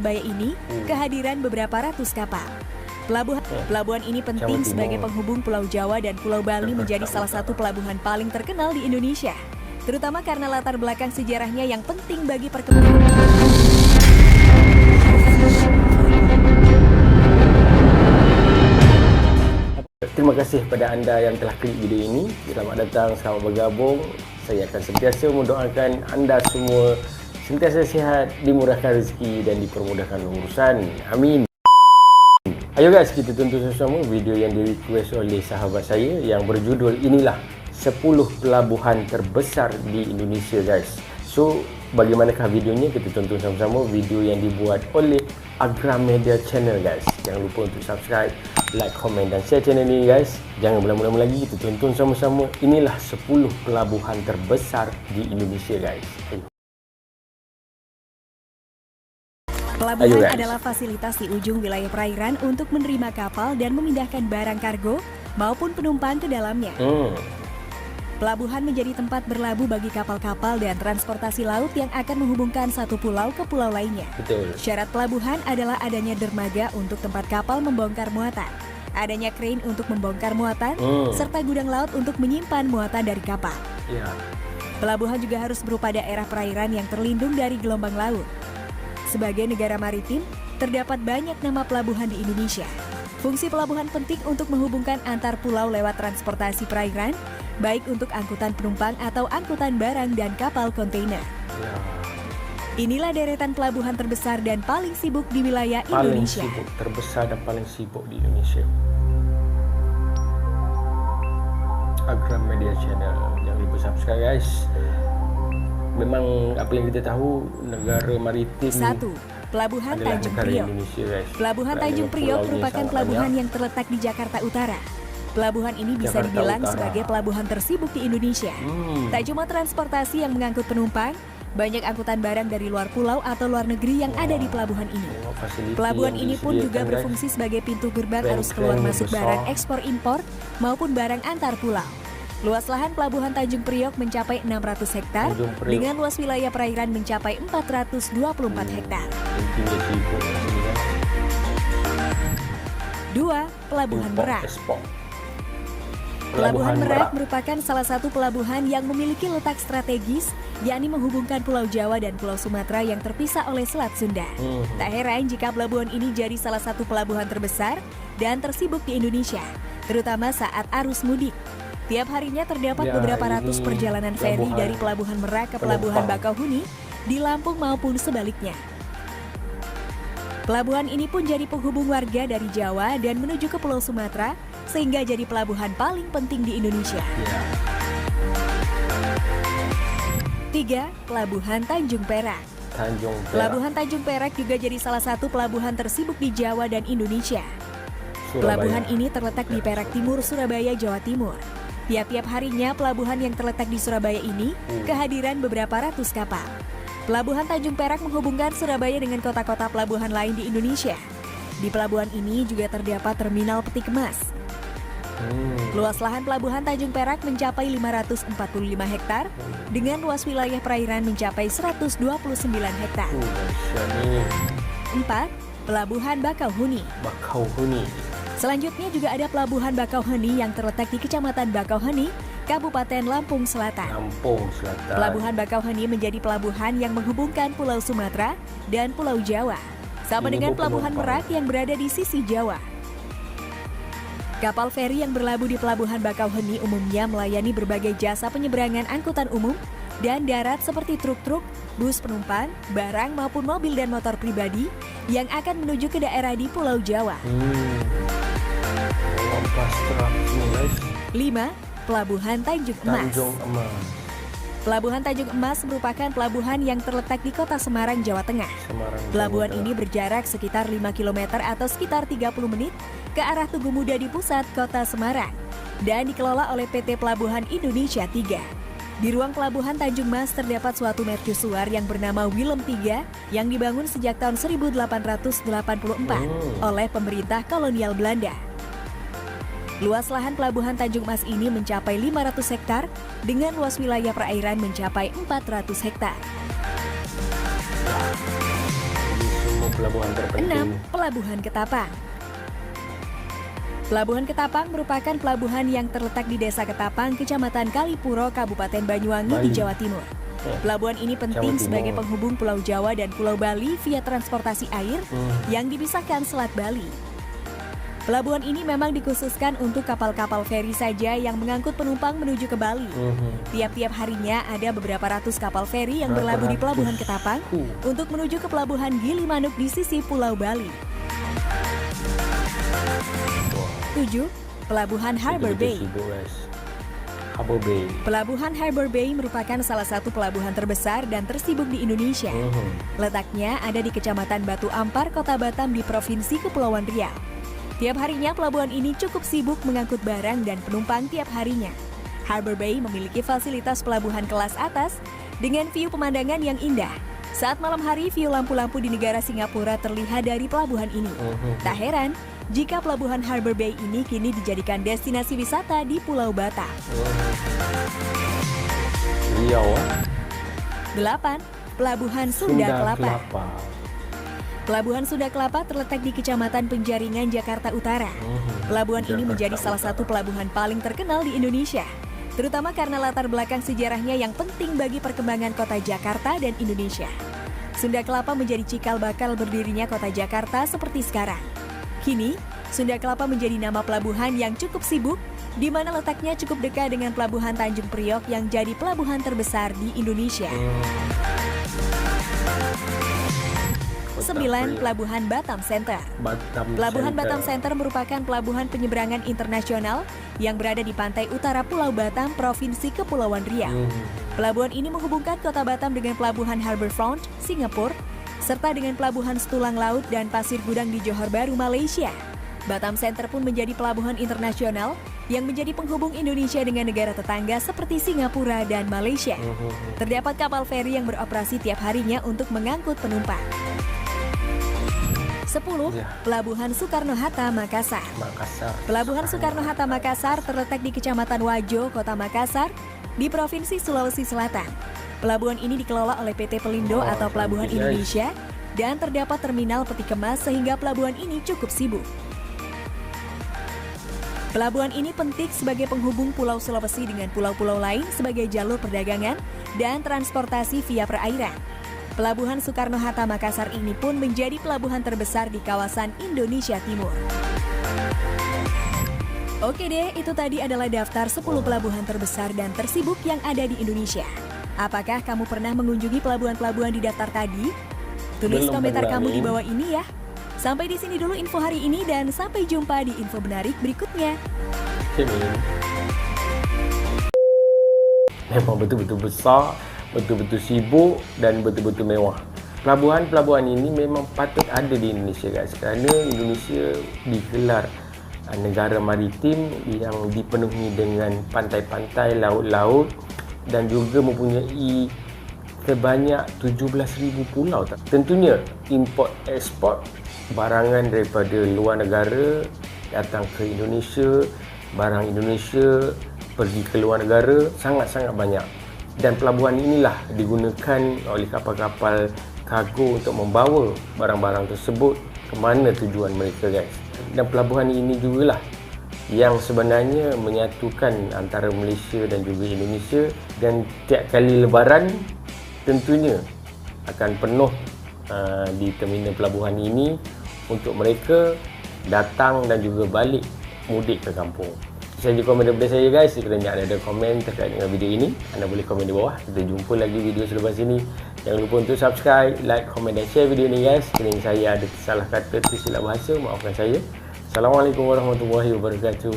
Surabaya ini kehadiran beberapa ratus kapal. Pelabuhan ini penting sebagai penghubung Pulau Jawa dan Pulau Bali menjadi salah satu pelabuhan paling terkenal di Indonesia, terutama karena latar belakang sejarahnya yang penting bagi perkembangan. Terima kasih kepada anda yang telah klik video ini. Selamat datang, selamat bergabung. Saya akan sentiasa mendoakan anda semua sentiasa sihat, dimurahkan rezeki dan dipermudahkan urusan. Amin. Ayo guys, kita tonton sama-sama video yang di-request oleh sahabat saya yang berjudul inilah 10 pelabuhan terbesar di Indonesia guys. So, bagaimanakah videonya? Kita tonton sama-sama video yang dibuat oleh Agram Media Channel guys. Jangan lupa untuk subscribe, like, komen dan share channel ini guys. Jangan berlama-lama lagi, kita tonton sama-sama. Inilah 10 pelabuhan terbesar di Indonesia guys. Ayo. Pelabuhan adalah fasilitas di ujung wilayah perairan untuk menerima kapal dan memindahkan barang kargo maupun penumpang ke dalamnya. Pelabuhan menjadi tempat berlabuh bagi kapal-kapal dan transportasi laut yang akan menghubungkan satu pulau ke pulau lainnya. Betul. Syarat pelabuhan adalah adanya dermaga untuk tempat kapal membongkar muatan, adanya crane untuk membongkar muatan, serta gudang laut untuk menyimpan muatan dari kapal. Pelabuhan juga harus berupa daerah perairan yang terlindung dari gelombang laut. Sebagai negara maritim, terdapat banyak nama pelabuhan di Indonesia. Fungsi pelabuhan penting untuk menghubungkan antar pulau lewat transportasi perairan, baik untuk angkutan penumpang atau angkutan barang dan kapal kontainer. Inilah deretan pelabuhan terbesar dan paling sibuk di wilayah Indonesia. Paling sibuk, terbesar dan paling sibuk di Indonesia. Agram Media Channel, jangan lupa subscribe guys. Memang apa yang kita tahu, negara maritim 1. Pelabuhan Tanjung Priok. Pelabuhan Tanjung Priok merupakan pelabuhan yang terletak di Jakarta Utara. Pelabuhan ini bisa dibilang sebagai pelabuhan tersibuk di Indonesia. Tak cuma transportasi yang mengangkut penumpang, banyak angkutan barang dari luar pulau atau luar negeri yang ada di pelabuhan ini. Pelabuhan ini pun juga berfungsi sebagai pintu gerbang arus keluar masuk barang ekspor impor maupun barang antar pulau. Luas lahan Pelabuhan Tanjung Priok mencapai 600 hektar dengan luas wilayah perairan mencapai 424 hektar. 2. Pelabuhan Merak. Pelabuhan Merak merupakan salah satu pelabuhan yang memiliki letak strategis, yakni menghubungkan Pulau Jawa dan Pulau Sumatera yang terpisah oleh Selat Sunda. Tak heran jika pelabuhan ini jadi salah satu pelabuhan terbesar dan tersibuk di Indonesia, terutama saat arus mudik. Tiap harinya terdapat beberapa ratus perjalanan feri dari Pelabuhan Merak ke Pelabuhan Bakauheni di Lampung maupun sebaliknya. Pelabuhan ini pun jadi penghubung warga dari Jawa dan menuju ke Pulau Sumatera, sehingga jadi pelabuhan paling penting di Indonesia. 3. Pelabuhan Tanjung Perak. Pelabuhan Tanjung Perak juga jadi salah satu pelabuhan tersibuk di Jawa dan Indonesia. Pelabuhan ini terletak di Perak Timur, Surabaya, Jawa Timur. Tiap-tiap harinya pelabuhan yang terletak di Surabaya ini kehadiran beberapa ratus kapal. Pelabuhan Tanjung Perak menghubungkan Surabaya dengan kota-kota pelabuhan lain di Indonesia. Di pelabuhan ini juga terdapat terminal peti kemas. Luas lahan Pelabuhan Tanjung Perak mencapai 545 hektar dengan luas wilayah perairan mencapai 129 hektar. 4. Pelabuhan Bakauheni. Selanjutnya juga ada Pelabuhan Bakauheni yang terletak di Kecamatan Bakauheni, Kabupaten Lampung Selatan. Pelabuhan Bakauheni menjadi pelabuhan yang menghubungkan Pulau Sumatera dan Pulau Jawa, sama dengan Pelabuhan Merak yang berada di sisi Jawa. Kapal feri yang berlabuh di Pelabuhan Bakauheni umumnya melayani berbagai jasa penyeberangan angkutan umum dan darat seperti truk-truk, bus penumpang, barang maupun mobil dan motor pribadi yang akan menuju ke daerah di Pulau Jawa. 5. Pelabuhan Tanjung Emas. Pelabuhan Tanjung Emas merupakan pelabuhan yang terletak di Kota Semarang, Jawa Tengah. Pelabuhan ini berjarak sekitar 5 km atau sekitar 30 menit ke arah Tugu Muda di pusat Kota Semarang dan dikelola oleh PT Pelabuhan Indonesia 3. Di ruang Pelabuhan Tanjung Mas terdapat suatu mercusuar yang bernama Willem III yang dibangun sejak tahun 1884 oleh pemerintah kolonial Belanda. Luas lahan Pelabuhan Tanjung Mas ini mencapai 500 hektar dengan luas wilayah perairan mencapai 400 hektar. pelabuhan terpenting. 6. Pelabuhan Ketapang. Pelabuhan Ketapang merupakan pelabuhan yang terletak di Desa Ketapang, Kecamatan Kalipuro, Kabupaten Banyuwangi di Jawa Timur. Pelabuhan ini penting sebagai penghubung Pulau Jawa dan Pulau Bali via transportasi air yang dipisahkan Selat Bali. Pelabuhan ini memang dikhususkan untuk kapal-kapal feri saja yang mengangkut penumpang menuju ke Bali. Tiap-tiap harinya ada beberapa ratus kapal feri yang berlabuh di Pelabuhan Ketapang untuk menuju ke Pelabuhan Gilimanuk di sisi Pulau Bali. 7. Pelabuhan Harbour Bay. Pelabuhan Harbour Bay merupakan salah satu pelabuhan terbesar dan tersibuk di Indonesia. Letaknya ada di Kecamatan Batu Ampar, Kota Batam di Provinsi Kepulauan Riau. Tiap harinya pelabuhan ini cukup sibuk mengangkut barang dan penumpang tiap harinya. Harbour Bay memiliki fasilitas pelabuhan kelas atas dengan view pemandangan yang indah. Saat malam hari, view lampu-lampu di negara Singapura terlihat dari pelabuhan ini. Tak heran jika pelabuhan Harbour Bay ini kini dijadikan destinasi wisata di Pulau Batam. 8. Pelabuhan Sunda Kelapa. Pelabuhan Sunda Kelapa terletak di Kecamatan Penjaringan, Jakarta Utara. Pelabuhan ini menjadi salah satu pelabuhan paling terkenal di Indonesia, terutama karena latar belakang sejarahnya yang penting bagi perkembangan kota Jakarta dan Indonesia. Sunda Kelapa menjadi cikal bakal berdirinya kota Jakarta seperti sekarang. Kini, Sunda Kelapa menjadi nama pelabuhan yang cukup sibuk, di mana letaknya cukup dekat dengan Pelabuhan Tanjung Priok yang jadi pelabuhan terbesar di Indonesia. 9. Pelabuhan Batam Center. Pelabuhan Batam Center merupakan pelabuhan penyeberangan internasional yang berada di pantai utara Pulau Batam, Provinsi Kepulauan Riau. Pelabuhan ini menghubungkan kota Batam dengan Pelabuhan Harbourfront, Singapura, serta dengan Pelabuhan Setulang Laut dan Pasir Gudang di Johor Bahru, Malaysia. Batam Center pun menjadi pelabuhan internasional yang menjadi penghubung Indonesia dengan negara tetangga seperti Singapura dan Malaysia. Terdapat kapal feri yang beroperasi tiap harinya untuk mengangkut penumpang. 10. Pelabuhan Soekarno-Hatta, Makassar. Pelabuhan Soekarno-Hatta Makassar terletak di Kecamatan Wajo, Kota Makassar, di Provinsi Sulawesi Selatan. Pelabuhan ini dikelola oleh PT Pelindo atau Pelabuhan Indonesia dan terdapat terminal peti kemas sehingga pelabuhan ini cukup sibuk. Pelabuhan ini penting sebagai penghubung Pulau Sulawesi dengan pulau-pulau lain sebagai jalur perdagangan dan transportasi via perairan. Pelabuhan Soekarno-Hatta Makassar ini pun menjadi pelabuhan terbesar di kawasan Indonesia Timur. Oke deh, itu tadi adalah daftar 10 pelabuhan terbesar dan tersibuk yang ada di Indonesia. Apakah kamu pernah mengunjungi pelabuhan-pelabuhan di daftar tadi? Tulis komentar kamu di bawah ini ya. Sampai di sini dulu info hari ini dan sampai jumpa di info menarik berikutnya. Memang betul-betul besar, betul-betul sibuk dan betul-betul mewah. Pelabuhan-pelabuhan ini memang patut ada di Indonesia guys, kerana Indonesia digelar negara maritim yang dipenuhi dengan pantai-pantai, laut-laut dan juga mempunyai sebanyak 17,000 pulau. Tentunya import ekspor barangan daripada luar negara datang ke Indonesia, barang Indonesia pergi ke luar negara sangat-sangat banyak. Dan pelabuhan inilah digunakan oleh kapal-kapal kargo untuk membawa barang-barang tersebut ke mana tujuan mereka guys. Dan pelabuhan ini jugalah yang sebenarnya menyatukan antara Malaysia dan juga Indonesia, dan tiap kali lebaran tentunya akan penuh di terminal pelabuhan ini untuk mereka datang dan juga balik mudik ke kampung. Saja komen daripada saya guys. Sekiranya anda ada komen terkait dengan video ini, anda boleh komen di bawah. Kita jumpa lagi video selepas ini. Jangan lupa untuk subscribe, like, komen dan share video ini guys. Sekiranya saya ada salah kata, tersilap bahasa, maafkan saya. Assalamualaikum warahmatullahi wabarakatuh.